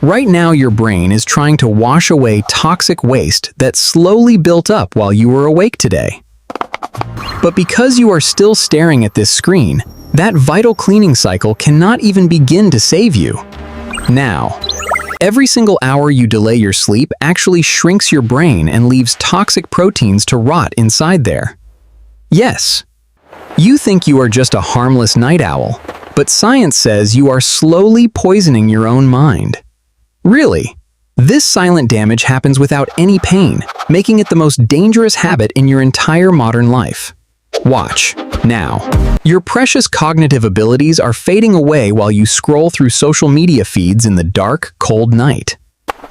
Right now, your brain is trying to wash away toxic waste that slowly built up while you were awake today. But because you are still staring at this screen, that vital cleaning cycle cannot even begin to save you. Now, every single hour you delay your sleep actually shrinks your brain and leaves toxic proteins to rot inside there. Yes, you think you are just a harmless night owl, but science says you are slowly poisoning your own mind. Really, this silent damage happens without any pain, making it the most dangerous habit in your entire modern life. Watch. Now, your precious cognitive abilities are fading away while you scroll through social media feeds in the dark, cold night.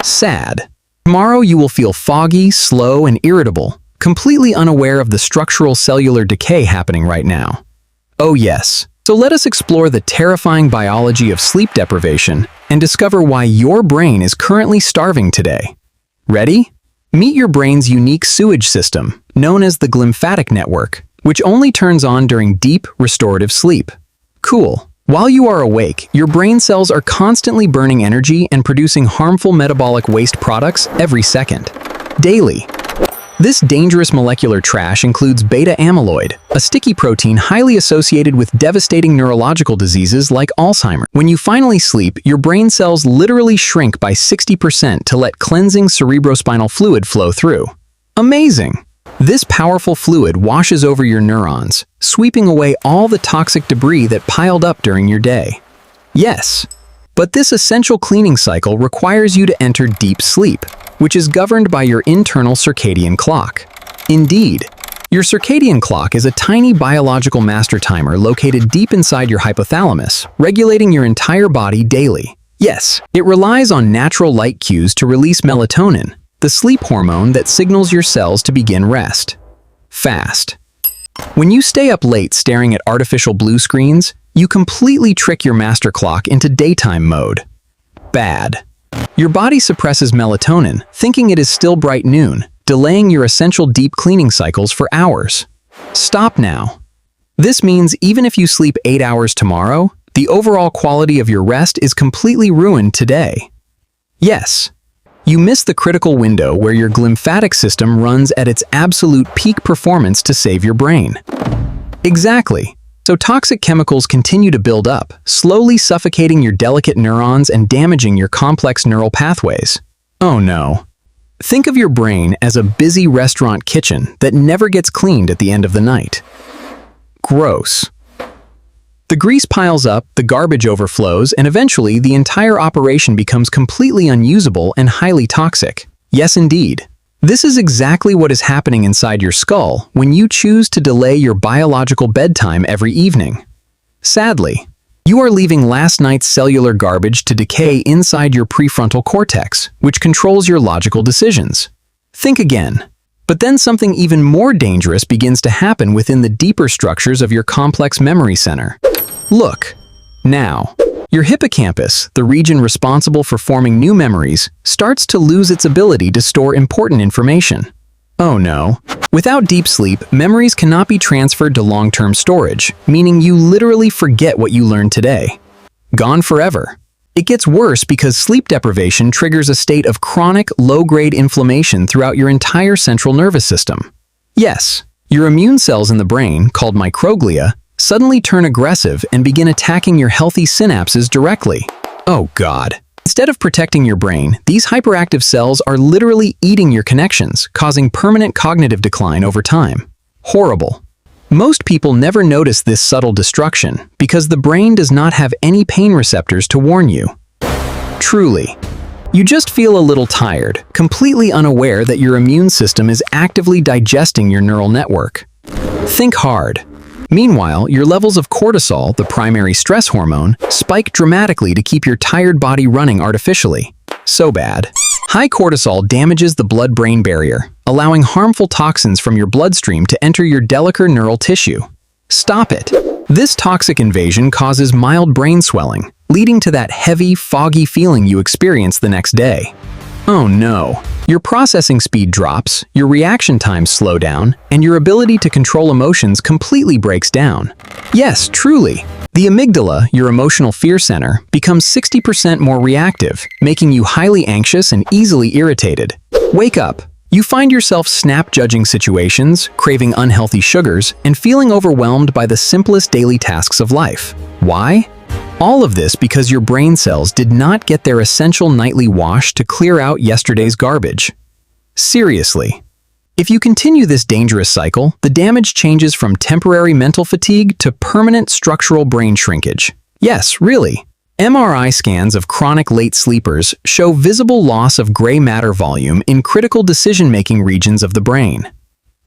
Sad. Tomorrow you will feel foggy, slow, and irritable, completely unaware of the structural cellular decay happening right now. Oh yes. So let us explore the terrifying biology of sleep deprivation and discover why your brain is currently starving today. Ready? Meet your brain's unique sewage system, known as the glymphatic network, which only turns on during deep, restorative sleep. Cool. While you are awake, your brain cells are constantly burning energy and producing harmful metabolic waste products every second. Daily. This dangerous molecular trash includes beta-amyloid, a sticky protein highly associated with devastating neurological diseases like Alzheimer's. When you finally sleep, your brain cells literally shrink by 60% to let cleansing cerebrospinal fluid flow through. Amazing! This powerful fluid washes over your neurons, sweeping away all the toxic debris that piled up during your day. Yes, but this essential cleaning cycle requires you to enter deep sleep, which is governed by your internal circadian clock. Indeed, your circadian clock is a tiny biological master timer located deep inside your hypothalamus, regulating your entire body daily. Yes, it relies on natural light cues to release melatonin, the sleep hormone that signals your cells to begin rest. Fast. When you stay up late staring at artificial blue screens, you completely trick your master clock into daytime mode. Bad. Your body suppresses melatonin, thinking it is still bright noon, delaying your essential deep cleaning cycles for hours. Stop now. This means even if you sleep 8 hours tomorrow, the overall quality of your rest is completely ruined today. Yes, you miss the critical window where your glymphatic system runs at its absolute peak performance to save your brain. Exactly. So toxic chemicals continue to build up, slowly suffocating your delicate neurons and damaging your complex neural pathways. Oh no. Think of your brain as a busy restaurant kitchen that never gets cleaned at the end of the night. Gross. The grease piles up, the garbage overflows, and eventually the entire operation becomes completely unusable and highly toxic. Yes, indeed. This is exactly what is happening inside your skull when you choose to delay your biological bedtime every evening. Sadly, you are leaving last night's cellular garbage to decay inside your prefrontal cortex, which controls your logical decisions. Think again. But then something even more dangerous begins to happen within the deeper structures of your complex memory center. Look. Now, your hippocampus, the region responsible for forming new memories, starts to lose its ability to store important information. Oh no. Without deep sleep, memories cannot be transferred to long-term storage, meaning you literally forget what you learned today. Gone forever. It gets worse because sleep deprivation triggers a state of chronic, low-grade inflammation throughout your entire central nervous system. Yes, your immune cells in the brain, called microglia, suddenly turn aggressive and begin attacking your healthy synapses directly. Oh God. Instead of protecting your brain, these hyperactive cells are literally eating your connections, causing permanent cognitive decline over time. Horrible. Most people never notice this subtle destruction because the brain does not have any pain receptors to warn you. Truly. You just feel a little tired, completely unaware that your immune system is actively digesting your neural network. Think hard. Meanwhile, your levels of cortisol, the primary stress hormone, spike dramatically to keep your tired body running artificially. So bad. High cortisol damages the blood-brain barrier, allowing harmful toxins from your bloodstream to enter your delicate neural tissue. Stop it. This toxic invasion causes mild brain swelling, leading to that heavy, foggy feeling you experience the next day. Oh no. Your processing speed drops, your reaction times slow down, and your ability to control emotions completely breaks down. Yes, truly. The amygdala, your emotional fear center, becomes 60% more reactive, making you highly anxious and easily irritated. Wake up. You find yourself snap-judging situations, craving unhealthy sugars, and feeling overwhelmed by the simplest daily tasks of life. Why? All of this because your brain cells did not get their essential nightly wash to clear out yesterday's garbage. Seriously. If you continue this dangerous cycle, the damage changes from temporary mental fatigue to permanent structural brain shrinkage. Yes, really. MRI scans of chronic late sleepers show visible loss of gray matter volume in critical decision-making regions of the brain.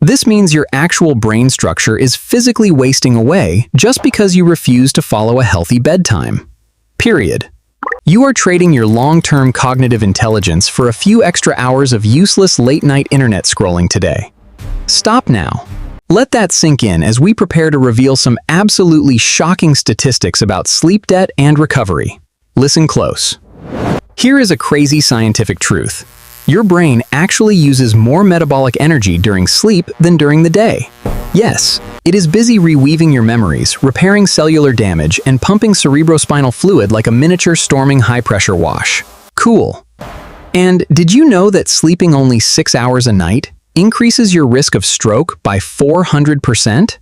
This means your actual brain structure is physically wasting away just because you refuse to follow a healthy bedtime. Period. You are trading your long-term cognitive intelligence for a few extra hours of useless late-night internet scrolling today. Stop now. Let that sink in as we prepare to reveal some absolutely shocking statistics about sleep debt and recovery. Listen close. Here is a crazy scientific truth. Your brain actually uses more metabolic energy during sleep than during the day. Yes, it is busy reweaving your memories, repairing cellular damage, and pumping cerebrospinal fluid like a miniature storming high-pressure wash. Cool. And did you know that sleeping only 6 hours a night increases your risk of stroke by 400%?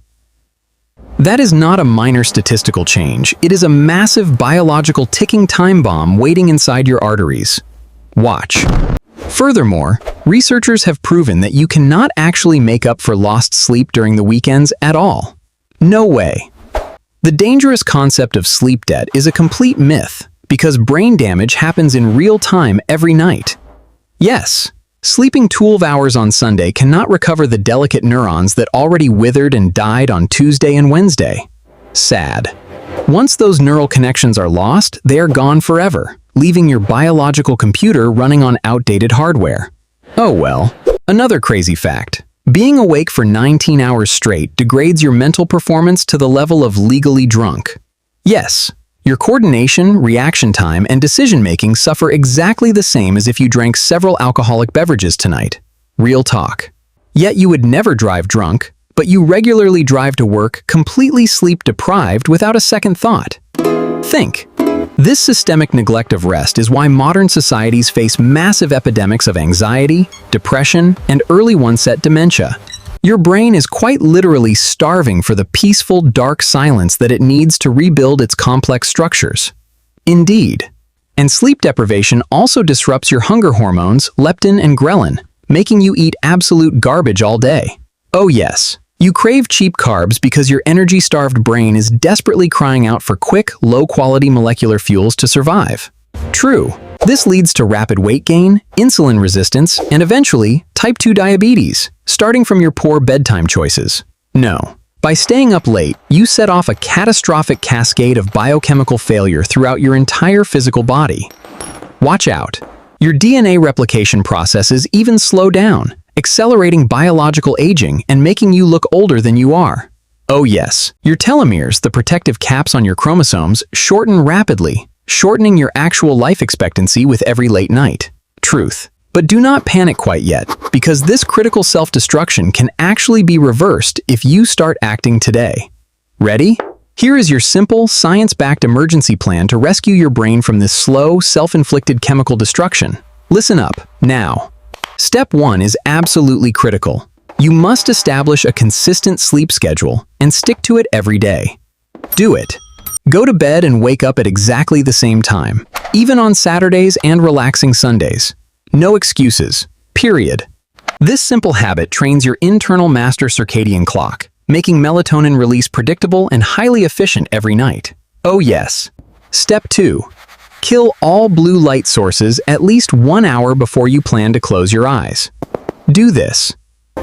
That is not a minor statistical change. It is a massive biological ticking time bomb waiting inside your arteries. Watch. Furthermore, researchers have proven that you cannot actually make up for lost sleep during the weekends at all. No way. The dangerous concept of sleep debt is a complete myth because brain damage happens in real time every night. Yes, sleeping 12 hours on Sunday cannot recover the delicate neurons that already withered and died on Tuesday and Wednesday. Sad. Once those neural connections are lost, they are gone forever, leaving your biological computer running on outdated hardware. Oh well. Another crazy fact. Being awake for 19 hours straight degrades your mental performance to the level of legally drunk. Yes, your coordination, reaction time, and decision-making suffer exactly the same as if you drank several alcoholic beverages tonight. Real talk. Yet you would never drive drunk, but you regularly drive to work completely sleep-deprived without a second thought. Think. This systemic neglect of rest is why modern societies face massive epidemics of anxiety, depression, and early onset dementia. Your brain is quite literally starving for the peaceful, dark silence that it needs to rebuild its complex structures. Indeed. And sleep deprivation also disrupts your hunger hormones, leptin and ghrelin, making you eat absolute garbage all day. Oh yes. You crave cheap carbs because your energy-starved brain is desperately crying out for quick, low-quality molecular fuels to survive. True. This leads to rapid weight gain, insulin resistance, and eventually, type 2 diabetes, starting from your poor bedtime choices. No. By staying up late, you set off a catastrophic cascade of biochemical failure throughout your entire physical body. Watch out. Your DNA replication processes even slow down, accelerating biological aging and making you look older than you are. Oh yes, your telomeres, the protective caps on your chromosomes, shorten rapidly, shortening your actual life expectancy with every late night. Truth. But do not panic quite yet, because this critical self-destruction can actually be reversed if you start acting today. Ready? Here is your simple, science-backed emergency plan to rescue your brain from this slow, self-inflicted chemical destruction. Listen up, now. Step 1 is absolutely critical. You must establish a consistent sleep schedule and stick to it every day. Do it. Go to bed and wake up at exactly the same time, even on Saturdays and relaxing Sundays. No excuses. Period. This simple habit trains your internal master circadian clock, making melatonin release predictable and highly efficient every night. Oh yes. Step 2. Kill all blue light sources at least 1 hour before you plan to close your eyes. Do this.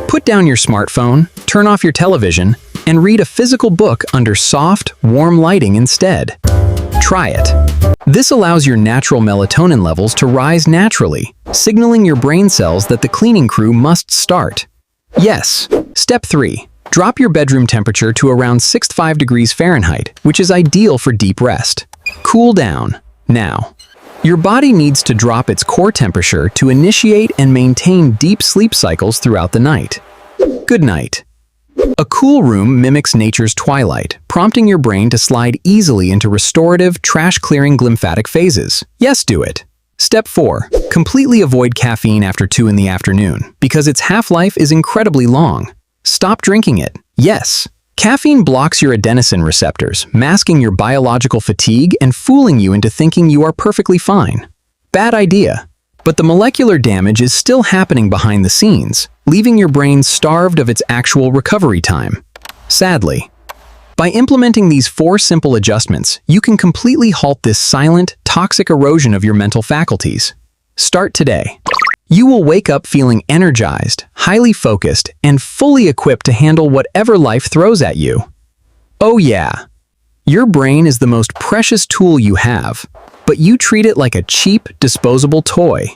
Put down your smartphone, turn off your television, and read a physical book under soft, warm lighting instead. Try it. This allows your natural melatonin levels to rise naturally, signaling your brain cells that the cleaning crew must start. Yes. Step 3. Drop your bedroom temperature to around 65 degrees Fahrenheit, which is ideal for deep rest. Cool down. Now, Your body needs to drop its core temperature to initiate and maintain deep sleep cycles throughout the night. Good night. A cool room mimics nature's twilight, prompting your brain to slide easily into restorative, trash-clearing glymphatic phases. Yes, do it. Step 4. Completely avoid caffeine after 2 in the afternoon, because its half-life is incredibly long. Stop drinking it. Yes. Caffeine blocks your adenosine receptors, masking your biological fatigue and fooling you into thinking you are perfectly fine. Bad idea. But the molecular damage is still happening behind the scenes, leaving your brain starved of its actual recovery time. Sadly, by implementing these 4 simple adjustments, you can completely halt this silent, toxic erosion of your mental faculties. Start today. You will wake up feeling energized, highly focused, and fully equipped to handle whatever life throws at you. Oh yeah, your brain is the most precious tool you have, but you treat it like a cheap, disposable toy.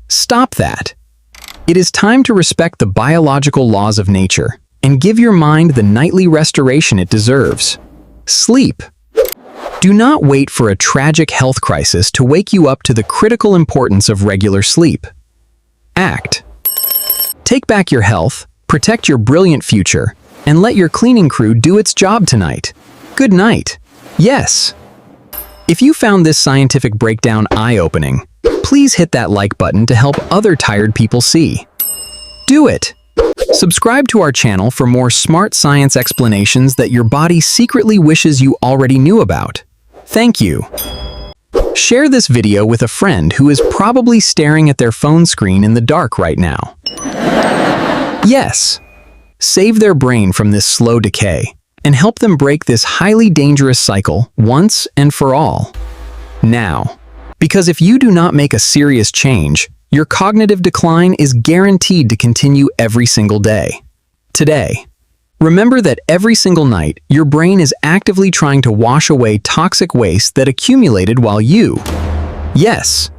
Stop that. It is time to respect the biological laws of nature and give your mind the nightly restoration it deserves. Sleep. Do not wait for a tragic health crisis to wake you up to the critical importance of regular sleep. Act. Take back your health, protect your brilliant future, and let your cleaning crew do its job tonight. Good night. Yes. If you found this scientific breakdown eye-opening, please hit that like button to help other tired people see. Do it. Subscribe to our channel for more smart science explanations that your body secretly wishes you already knew about. Thank you. Share this video with a friend who is probably staring at their phone screen in the dark right now. Yes. Save their brain from this slow decay and help them break this highly dangerous cycle once and for all. Now, because if you do not make a serious change, your cognitive decline is guaranteed to continue every single day. Today, remember that every single night, your brain is actively trying to wash away toxic waste that accumulated while you, yes,